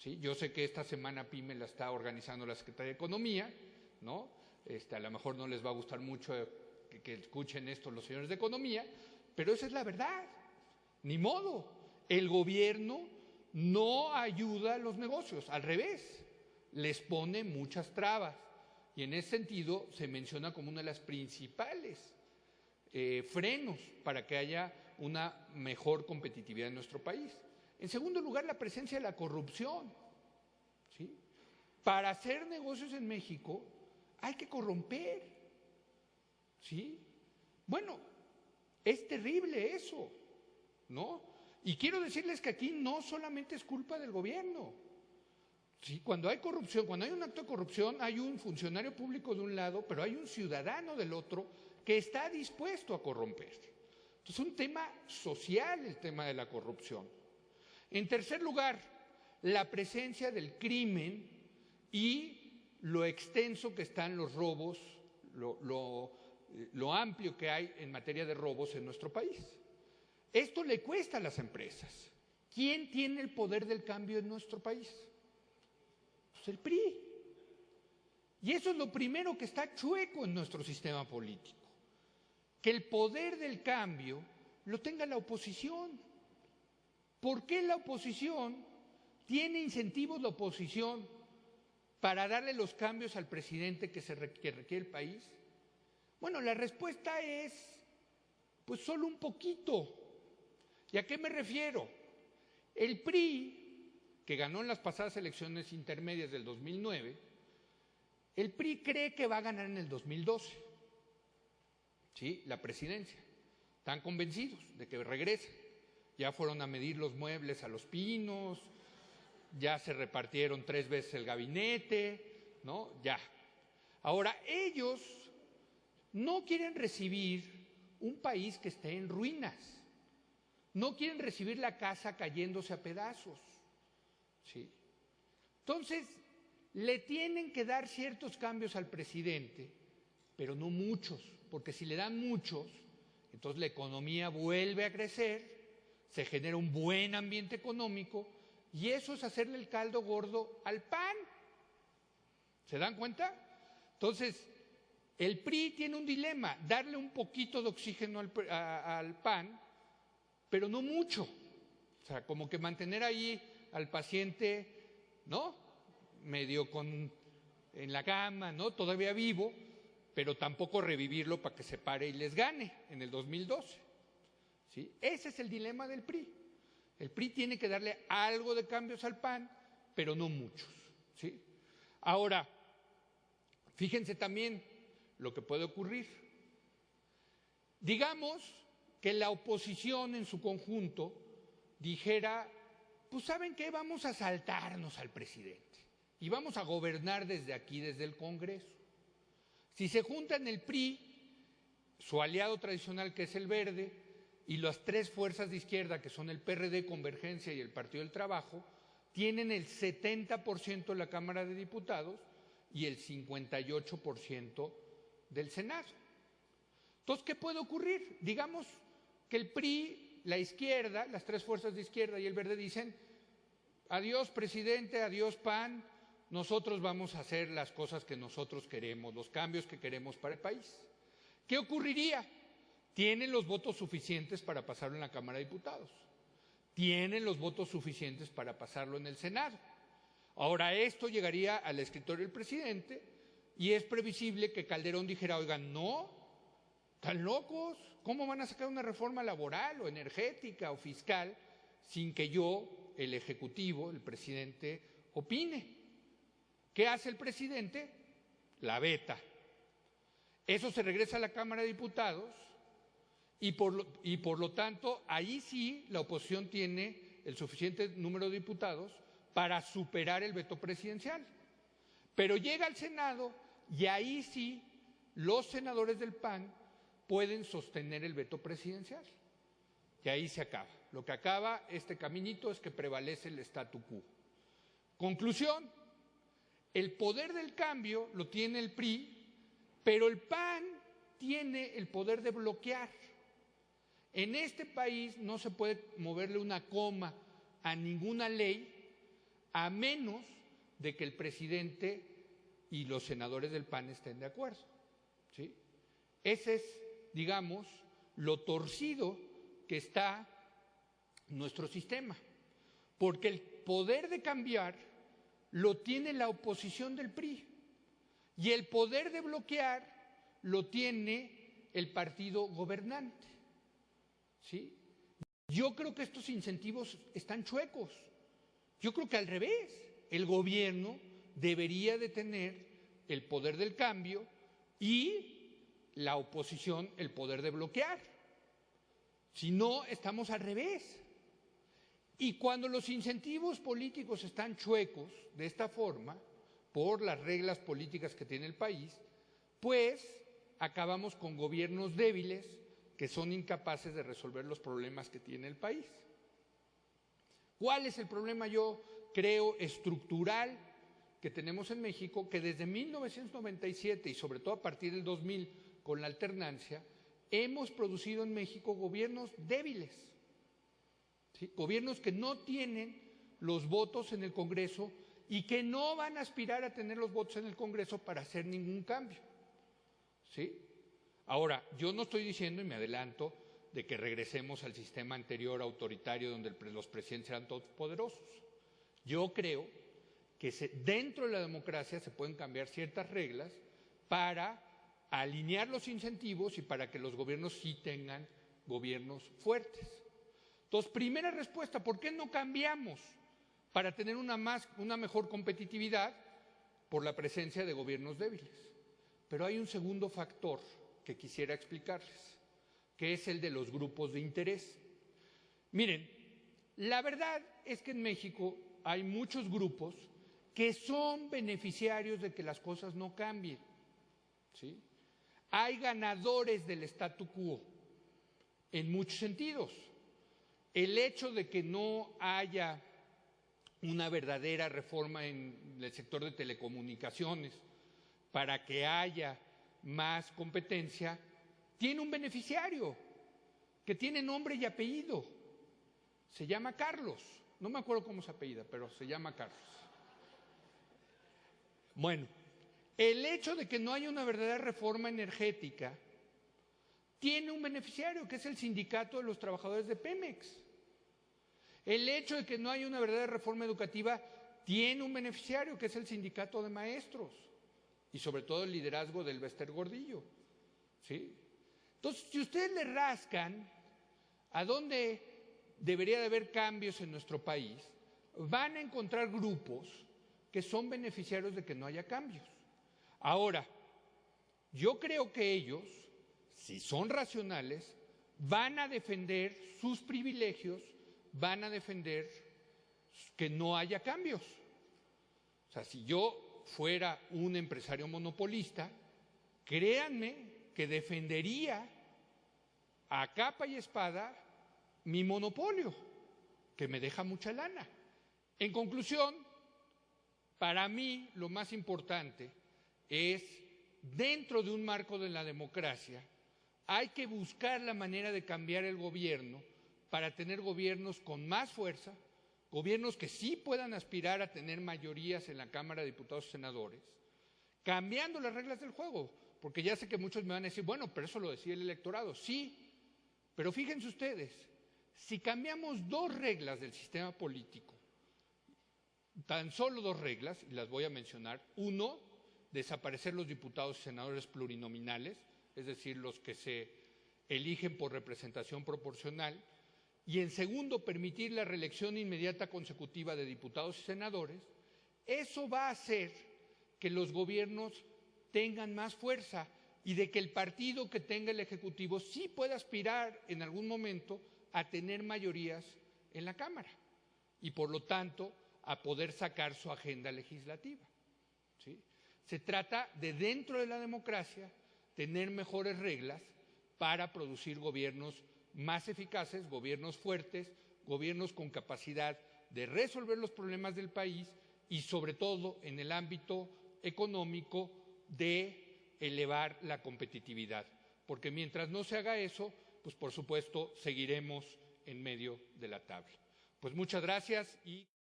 ¿sí? Yo sé que esta semana PYME la está organizando la Secretaría de Economía, ¿no? A lo mejor no les va a gustar mucho que escuchen esto los señores de Economía, pero esa es la verdad. Ni modo, el gobierno no ayuda a los negocios, al revés, les pone muchas trabas. Y en ese sentido se menciona como una de las principales frenos para que haya una mejor competitividad en nuestro país. En segundo lugar, la presencia de la corrupción, ¿sí? Para hacer negocios en México hay que corromper, ¿sí? Bueno, es terrible eso, ¿no? Y quiero decirles que aquí no solamente es culpa del gobierno, ¿sí? Cuando hay corrupción, cuando hay un acto de corrupción, hay un funcionario público de un lado, pero hay un ciudadano del otro que está dispuesto a corromper. Entonces, es un tema social el tema de la corrupción. En tercer lugar, la presencia del crimen y lo extenso que están los robos, lo amplio que hay en materia de robos en nuestro país. Esto le cuesta a las empresas. ¿Quién tiene el poder del cambio en nuestro país? Pues el PRI. Y eso es lo primero que está chueco en nuestro sistema político. Que el poder del cambio lo tenga la oposición. ¿Por qué la oposición tiene incentivos la oposición para darle los cambios al presidente que requiere el país? Bueno, la respuesta es, pues solo un poquito. ¿Y a qué me refiero? El PRI, que ganó en las pasadas elecciones intermedias del 2009, el PRI cree que va a ganar en el 2012, ¿sí? La presidencia. Están convencidos de que regresa. Ya fueron a medir los muebles a Los Pinos, ya se repartieron 3 veces el gabinete, ¿no? Ya. Ahora, ellos no quieren recibir un país que esté en ruinas, no quieren recibir la casa cayéndose a pedazos, ¿sí? Entonces, le tienen que dar ciertos cambios al presidente, pero no muchos, porque si le dan muchos, entonces la economía vuelve a crecer, se genera un buen ambiente económico y eso es hacerle el caldo gordo al PAN. ¿Se dan cuenta? Entonces, el PRI tiene un dilema, darle un poquito de oxígeno al PAN, pero no mucho. O sea, como que mantener ahí al paciente, ¿no? Medio en la cama, ¿no? Todavía vivo, pero tampoco revivirlo para que se pare y les gane en el 2012. ¿Sí? Ese es el dilema del PRI. El PRI tiene que darle algo de cambios al PAN, pero no muchos, ¿sí? Ahora, fíjense también lo que puede ocurrir. Digamos que la oposición en su conjunto dijera, pues ¿saben qué? Vamos a saltarnos al presidente y vamos a gobernar desde aquí, desde el Congreso. Si se juntan el PRI, su aliado tradicional que es el Verde, y las 3 fuerzas de izquierda, que son el PRD, Convergencia y el Partido del Trabajo, tienen el 70% de la Cámara de Diputados y el 58% del Senado. Entonces, ¿qué puede ocurrir? Digamos que el PRI, la izquierda, las 3 fuerzas de izquierda y el Verde dicen, adiós presidente, adiós PAN, nosotros vamos a hacer las cosas que nosotros queremos, los cambios que queremos para el país. ¿Qué ocurriría? Tienen los votos suficientes para pasarlo en la Cámara de Diputados. Tienen los votos suficientes para pasarlo en el Senado. Ahora, esto llegaría al escritorio del presidente y es previsible que Calderón dijera, oigan, no, ¿están locos? ¿Cómo van a sacar una reforma laboral o energética o fiscal sin que yo, el Ejecutivo, el presidente, opine? ¿Qué hace el presidente? La veta. Eso se regresa a la Cámara de Diputados. Y por lo tanto, ahí sí la oposición tiene el suficiente número de diputados para superar el veto presidencial. Pero llega al Senado y ahí sí los senadores del PAN pueden sostener el veto presidencial. Y ahí se acaba. Lo que acaba este caminito es que prevalece el statu quo. Conclusión, el poder del cambio lo tiene el PRI, pero el PAN tiene el poder de bloquear. En este país no se puede moverle una coma a ninguna ley a menos de que el presidente y los senadores del PAN estén de acuerdo, ¿sí? Ese es, digamos, lo torcido que está nuestro sistema, porque el poder de cambiar lo tiene la oposición del PRI y el poder de bloquear lo tiene el partido gobernante, ¿sí? Yo creo que estos incentivos están chuecos. Yo creo que al revés, el gobierno debería de tener el poder del cambio y la oposición el poder de bloquear. Si no, estamos al revés. Y cuando los incentivos políticos están chuecos de esta forma, por las reglas políticas que tiene el país, pues acabamos con gobiernos débiles que son incapaces de resolver los problemas que tiene el país. ¿Cuál es el problema, yo creo, estructural que tenemos en México? Que desde 1997 y sobre todo a partir del 2000, con la alternancia, hemos producido en México gobiernos débiles, ¿sí? Gobiernos que no tienen los votos en el Congreso y que no van a aspirar a tener los votos en el Congreso para hacer ningún cambio, ¿sí? Ahora, yo no estoy diciendo, y me adelanto, de que regresemos al sistema anterior autoritario donde los presidentes eran todos poderosos. Yo creo que dentro de la democracia se pueden cambiar ciertas reglas para alinear los incentivos y para que los gobiernos sí tengan gobiernos fuertes. Entonces, primera respuesta, ¿por qué no cambiamos para tener una mejor competitividad? Por la presencia de gobiernos débiles. Pero hay un segundo factor que quisiera explicarles, que es el de los grupos de interés. Miren, la verdad es que en México hay muchos grupos que son beneficiarios de que las cosas no cambien, ¿sí? Hay ganadores del statu quo en muchos sentidos. El hecho de que no haya una verdadera reforma en el sector de telecomunicaciones para que haya más competencia, tiene un beneficiario que tiene nombre y apellido. Se llama Carlos. No me acuerdo cómo se apellida, pero se llama Carlos. Bueno, el hecho de que no haya una verdadera reforma energética tiene un beneficiario, que es el sindicato de los trabajadores de Pemex. El hecho de que no haya una verdadera reforma educativa tiene un beneficiario, que es el sindicato de maestros. Y sobre todo el liderazgo del Bester Gordillo, ¿sí? Entonces, si ustedes le rascan a dónde debería de haber cambios en nuestro país, van a encontrar grupos que son beneficiarios de que no haya cambios. Ahora, yo creo que ellos, si son racionales, van a defender sus privilegios, van a defender que no haya cambios. O sea, si yo fuera un empresario monopolista, créanme que defendería a capa y espada mi monopolio, que me deja mucha lana. En conclusión, para mí lo más importante es, dentro de un marco de la democracia, hay que buscar la manera de cambiar el gobierno para tener gobiernos con más fuerza, gobiernos que sí puedan aspirar a tener mayorías en la Cámara de Diputados y Senadores, cambiando las reglas del juego, porque ya sé que muchos me van a decir, bueno, pero eso lo decía el electorado. Sí, pero fíjense ustedes, si cambiamos dos reglas del sistema político, tan solo dos reglas, y las voy a mencionar. Uno, desaparecer los diputados y senadores plurinominales, es decir, los que se eligen por representación proporcional. Y en segundo, permitir la reelección inmediata consecutiva de diputados y senadores. Eso va a hacer que los gobiernos tengan más fuerza y de que el partido que tenga el Ejecutivo sí pueda aspirar en algún momento a tener mayorías en la Cámara y, por lo tanto, a poder sacar su agenda legislativa, ¿sí? Se trata de, dentro de la democracia, tener mejores reglas para producir gobiernos más eficaces, gobiernos fuertes, gobiernos con capacidad de resolver los problemas del país y, sobre todo, en el ámbito económico, de elevar la competitividad. Porque mientras no se haga eso, pues por supuesto seguiremos en medio de la tabla. Pues muchas gracias y